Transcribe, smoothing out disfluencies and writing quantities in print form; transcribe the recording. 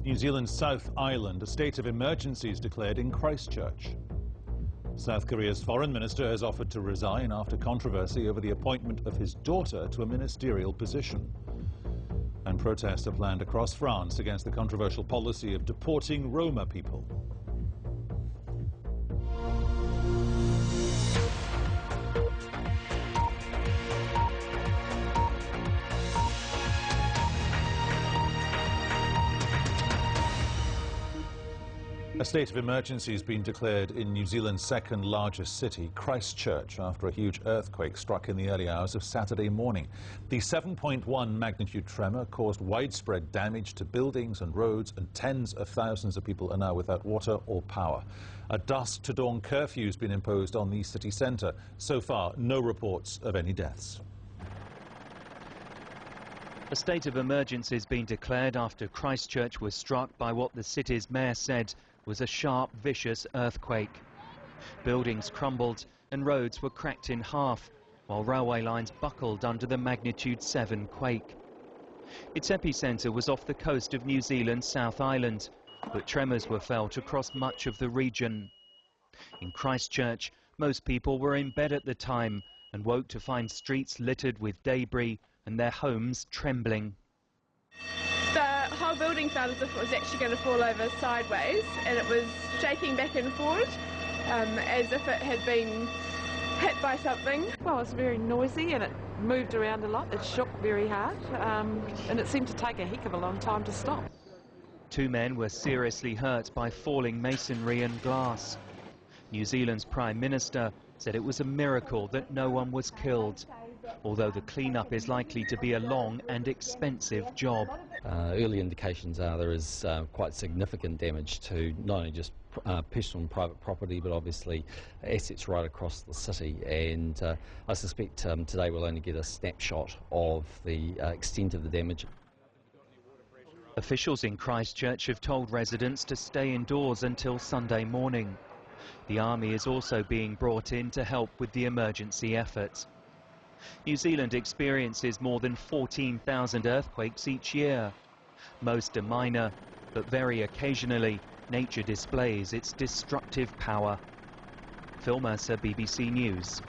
New Zealand's South Island, a state of emergency is declared in Christchurch. South Korea's foreign minister has offered to resign after controversy over the appointment of his daughter to a ministerial position. And protests are planned across France against the controversial policy of deporting Roma people. A state of emergency has been declared in New Zealand's second largest city, Christchurch, after a huge earthquake struck in the early hours of Saturday morning. The 7.1 magnitude tremor caused widespread damage to buildings and roads, and tens of thousands of people are now without water or power. A dusk to dawn curfew has been imposed on the city centre. So far, no reports of any deaths. A state of emergency has been declared after Christchurch was struck by what the city's mayor said was a sharp, vicious earthquake. Buildings crumbled and roads were cracked in half, while railway lines buckled under the magnitude 7 quake. Its epicentre was off the coast of New Zealand's South Island, but tremors were felt across much of the region. In Christchurch, most people were in bed at the time and woke to find streets littered with debris and their homes trembling. The whole building felt as if it was actually going to fall over sideways, and it was shaking back and forth as if it had been hit by something. Well, it's very noisy and it moved around a lot. It shook very hard and it seemed to take a heck of a long time to stop. 2 men were seriously hurt by falling masonry and glass. New Zealand's Prime Minister said it was a miracle that no one was killed, although the clean-up is likely to be a long and expensive job. Early indications are there is quite significant damage to not only just personal and private property, but obviously assets right across the city. And I suspect today we'll only get a snapshot of the extent of the damage. Officials in Christchurch have told residents to stay indoors until Sunday morning. The army is also being brought in to help with the emergency efforts. New Zealand experiences more than 14,000 earthquakes each year. Most are minor, but very occasionally, nature displays its destructive power. Phil Mercer, BBC News.